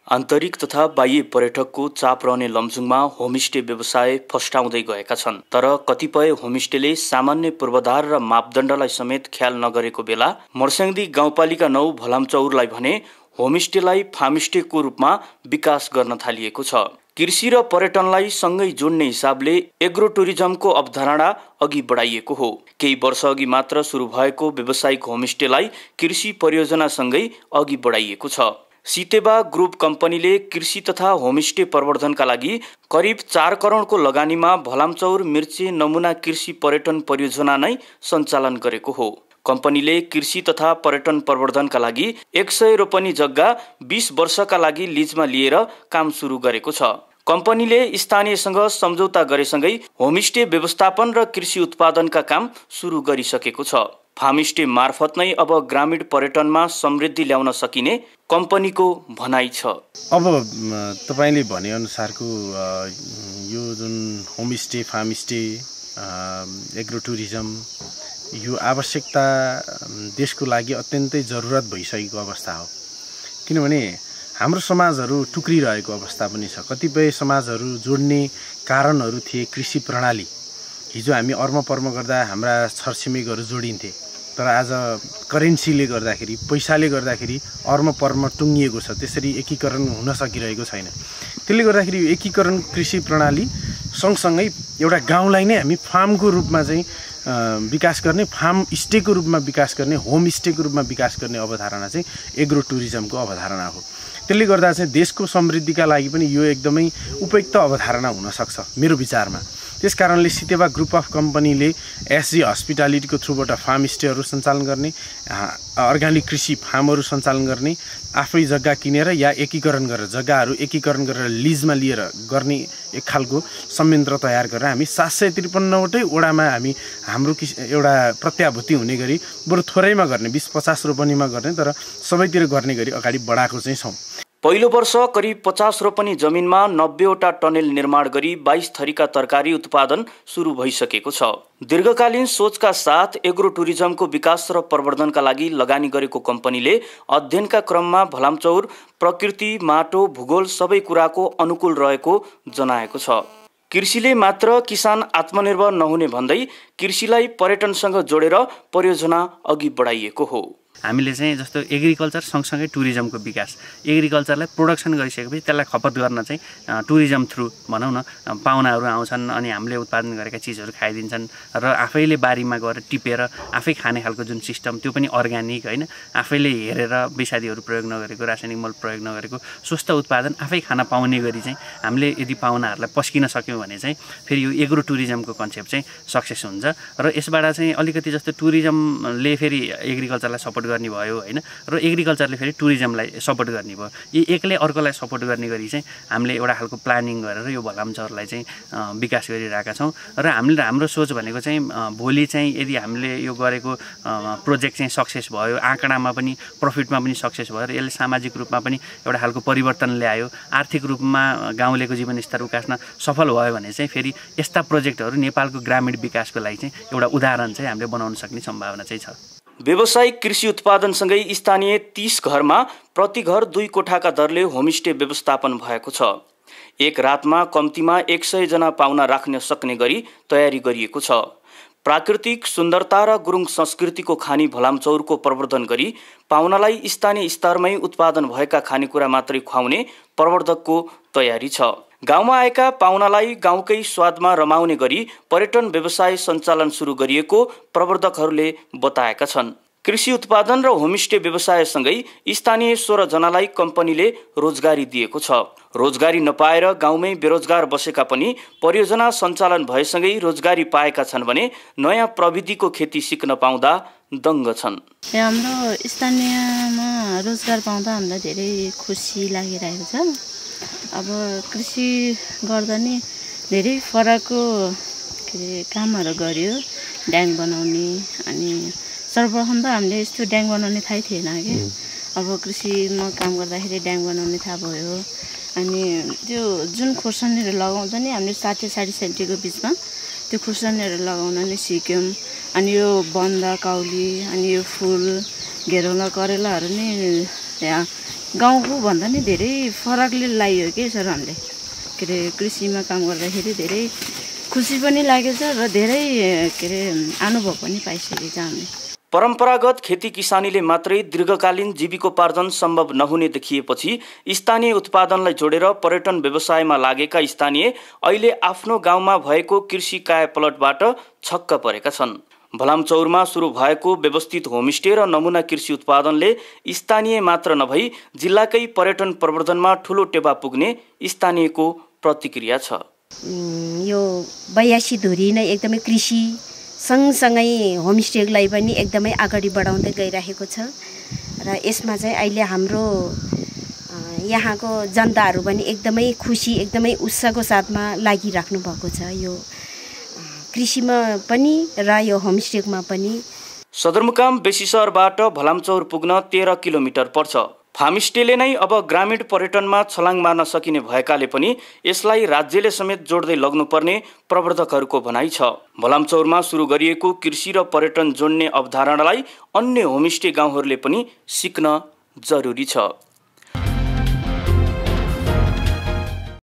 आन्तरिक तथा बाह्य पर्यटकको चाप रहने लमजुङमा होमस्टे व्यवसाय फस्टाउँदै गएका छन्। तर कतिपय होमस्टेले सामान्य पूर्वाधार र मापदण्डलाई समेत ख्याल नगरेको बेला मर्स्याङ्दी गाउँपालिका 9 भलामचौरलाई भने होमस्टेलाई फार्मस्टेको रूपमा विकास गर्न थालिएको छ। कृषि र पर्यटनलाई सँगै जोड्ने हिसाबले एग्रो टुरिज्मको अवधारणा अघि बढाइएको हो। केही वर्ष अघि मात्र सुरु भएको व्यावसायिक होमस्टेलाई कृषि परियोजनासँगै अघि बढाइएको छ। सितेबा ग्रुप कम्पनीले कृषि तथा होमस्टे प्रवर्धनका लागि करिब 4 करोडको लगानीमा भलामचौर मिर्चे नमुना कृषि पर्यटन परियोजना नै सञ्चालन गरेको हो। कम्पनीले कृषि तथा पर्यटन प्रवर्धनका लागि 100 रोपनी जग्गा 20 वर्षका लागि लिजमा लिएर काम सुरु गरेको छ। कम्पनीले स्थानीयसँग सम्झौता गरेसँगै होमस्टे व्यवस्थापन र कृषि उत्पादनका काम सुरु गरिसकेको छ। फार्मस्टे मार्फत नै अब ग्रामीण पर्यटनमा समृद्धि ल्याउन सकिने कम्पनीको भनाइ छ। अब तपाईले भने अनुसारको यो जुन होमस्टे फार्मस्टे एग्रो टुरिज्म यो आवश्यकता देशको लागि अत्यन्तै जरुरत भइसकेको अवस्था हो। किनभने हाम्रो समाजहरू टुक्रिरहेको अवस्था पनि छ। कतिपय समाजहरू जोड्ने कारणहरू थिए कृषि प्रणाली। हिजो हामी अर्मपर्म गर्दा हाम्रा छरछिमेकहरू जोडिन्थे, तर आज करेन्सीले गर्दाखेरि पैसाले गर्दाखेरि अर्मपर्म टुङ्गिएको छ। त्यसरी एकीकरण हुन सकिरहेको छैन। त्यसले गर्दाखेरि एकीकरण कृषि प्रणाली सँगसँगै एउटा गाउँलाई नै हामी फार्मको रूपमा चाहिँ विकास गर्ने, फार्म स्टेको रूपमा विकास गर्ने, होम स्टेको रूपमा विकास गर्ने अवधारणा चाहिँ एग्रो टुरिज्मको अवधारणा हो। त्यसले गर्दा चाहिँ देशको समृद्धिका लागि पनि यो एकदमै उपयुक्त अवधारणा हुन सक्छ मेरो विचारमा। त्यसकारणले सितेबा ग्रुप अफ कम्पनीले एसजी हस्पिटालिटीको थ्रुबाट फार्म स्टेहरू सञ्चालन गर्ने, अर्ग्यानिक कृषि फार्महरू सञ्चालन गर्ने, आफै जग्गा किनेर या एकीकरण गरेर जग्गाहरू एकीकरण गरेर लिजमा लिएर गर्ने एक खालको संयन्त्र तयार गरेर हामी 753वटै वडामा हामी हाम्रो एउटा प्रत्याभूति हुने गरी बरु थोरैमा गर्ने 20-50 रोपनीमा गर्ने, तर सबैतिर गर्ने गरी अगाडि बढाएको चाहिँ छौँ। पहिलो वर्ष करिब 50 रोपनी जमिनमा 90वटा टनेल निर्माण गरी 22 थरीका तरकारी उत्पादन सुरु भइसकेको छ। दीर्घकालीन सोचका साथ एग्रो टुरिज्मको विकास र प्रवर्धनका लागि लगानी गरेको कम्पनीले अध्ययनका क्रममा भलामचौर प्रकृति, माटो, भूगोल सबै कुराको अनुकूल रहेको जनाएको छ। कृषिले मात्र किसान आत्मनिर्भर नहुने भन्दै कृषिलाई पर्यटनसँग जोडेर परियोजना अघि बढाइएको हो। हामीले चाहिँ जस्तो एग्रिकल्चर सँगसँगै टुरिज्मको विकास, एग्रिकल्चरलाई प्रोडक्सन गरिसकेपछि त्यसलाई खपत गर्न चाहिँ टुरिज्म थ्रु भनौँ न पाहुनाहरू आउँछन् अनि हामीले उत्पादन गरेका चिजहरू खाइदिन्छन् र आफैले बारीमा गएर टिपेर आफै खाने खालको जुन सिस्टम त्यो पनि अर्ग्यानिक होइन, आफैले हेरेर विषादीहरू प्रयोग नगरेको, रासायनिक मल प्रयोग नगरेको स्वस्थ उत्पादन आफै खान पाउने गरी चाहिँ हामीले यदि पाहुनाहरूलाई पस्किन सक्यौँ भने चाहिँ फेरि यो एग्रो टुरिज्मको कन्सेप्ट चाहिँ सक्सेस हुन्छ र यसबाट चाहिँ अलिकति जस्तो टुरिज्मले फेरि एग्रिकल्चरलाई सपोर्ट गर्ने भयो होइन, र एग्रिकल्चरले फेरि टुरिज्मलाई सपोर्ट गर्ने भयो। यी एकले अर्कोलाई सपोर्ट गर्ने गरी चाहिँ हामीले एउटा खालको प्लानिङ गरेर यो भलामचौरलाई चाहिँ विकास गरिरहेका छौँ। र हाम्रो सोच भनेको चाहिँ भोलि चाहिँ यदि हामीले यो गरेको प्रोजेक्ट चाहिँ सक्सेस भयो, आँकडामा पनि प्रफिटमा पनि सक्सेस भयो र यसले सामाजिक रूपमा पनि एउटा खालको परिवर्तन ल्यायो, आर्थिक रूपमा गाउँलेको जीवनस्तर उकास्न सफल भयो भने चाहिँ फेरि यस्ता प्रोजेक्टहरू नेपालको ग्रामीण विकासको लागि चाहिँ एउटा उदाहरण चाहिँ हामीले बनाउन सक्ने सम्भावना चाहिँ छ। व्यावसायिक कृषि उत्पादनसँगै स्थानीय 30 घरमा प्रति घर 2 कोठाका दरले होमस्टे व्यवस्थापन भएको छ। एक रातमा कम्तीमा 100 जना पाहुना राख्न सक्ने गरी तयारी गरिएको छ। प्राकृतिक सुन्दरता र गुरुङ संस्कृतिको खानी भलामचौरको प्रवर्धन गरी पाहुनालाई स्थानीय स्तरमै उत्पादन भएका खानेकुरा मात्रै खुवाउने प्रवर्धकको तयारी छ। गाउँमा आएका पाहुनालाई गाउँकै स्वादमा रमाउने गरी पर्यटन व्यवसाय सञ्चालन सुरु गरिएको प्रवर्धकहरूले बताएका छन्। कृषि उत्पादन र होमस्टे व्यवसायसँगै स्थानीय 16 जनालाई कम्पनीले रोजगारी दिएको छ। रोजगारी नपाएर गाउँमै बेरोजगार बसेका पनि परियोजना सञ्चालन भएसँगै रोजगारी पाएका छन् भने नयाँ प्रविधिको खेती सिक्न पाउँदा दङ्ग छन्। हाम्रो स्थानीयमा रोजगार पाउँदा हामीलाई धेरै खुसी लागिरहेको छ। अब कृषि गर्दा नि धेरै फरकको कामहरू गर्यो, ड्याङ बनाउने, अनि सर्वप्रथम त हामीले यस्तो ड्याङ बनाउने थाहै थिएन कि। अब कृषिमा काम गर्दाखेरि ड्याङ बनाउने थाहा भयो। अनि त्यो जुन खोर्सानीहरू लगाउँछ नि हामीले 60-60 सेन्टीको बिचमा त्यो खोर्सानीहरू लगाउन नि सिक्यौँ। अनि यो बन्दा काउली, अनि यो फुल, घेरौला करेलाहरू नि गाउँको भन्दा नि धेरै फरकले लाग्यो के सरहरूले के अरे कृषिमा काम गर्दाखेरि धेरै खुसी पनि लागेको छ र धेरै के अरे अनुभव पनि पाइसकेको छ हामीले। परम्परागत खेती किसानीले मात्रै दीर्घकालीन जीविकोपार्जन सम्भव नहुने देखिएपछि स्थानीय उत्पादनलाई जोडेर पर्यटन व्यवसायमा लागेका स्थानीय अहिले आफ्नो गाउँमा भएको कृषि कायापलटबाट छक्क परेका छन्। भलामचौरमा सुरु भएको व्यवस्थित होमस्टे र नमुना कृषि उत्पादनले स्थानीय मात्र नभई जिल्लाकै पर्यटन प्रवर्धनमा ठूलो टेवा पुग्ने स्थानीयको प्रतिक्रिया छ। यो 82 धुरी नै एकदमै कृषि सँगसँगै होमस्टेलाई पनि एकदमै अगाडि बढाउँदै गइरहेको छ र यसमा चाहिँ अहिले हाम्रो यहाँको जनताहरू पनि एकदमै खुसी एकदमै उत्साहको साथमा लागिराख्नु भएको छ यो कृषिमा पनि र यो होमस्टेमा पनि। सदरमुकाम बेसी सहरबाट भलामचौर पुग्न 13 किलोमिटर पर्छ। फार्मस्टेले नै अब ग्रामीण पर्यटनमा छलाङ मार्न सकिने भएकाले पनि यसलाई राज्यले समेत जोड्दै लग्नुपर्ने प्रवर्धकहरूको भनाइ छ। भलामचौरमा सुरु गरिएको कृषि र पर्यटन जोड्ने अवधारणालाई अन्य होमस्टे गाउँहरूले पनि सिक्न जरुरी छ।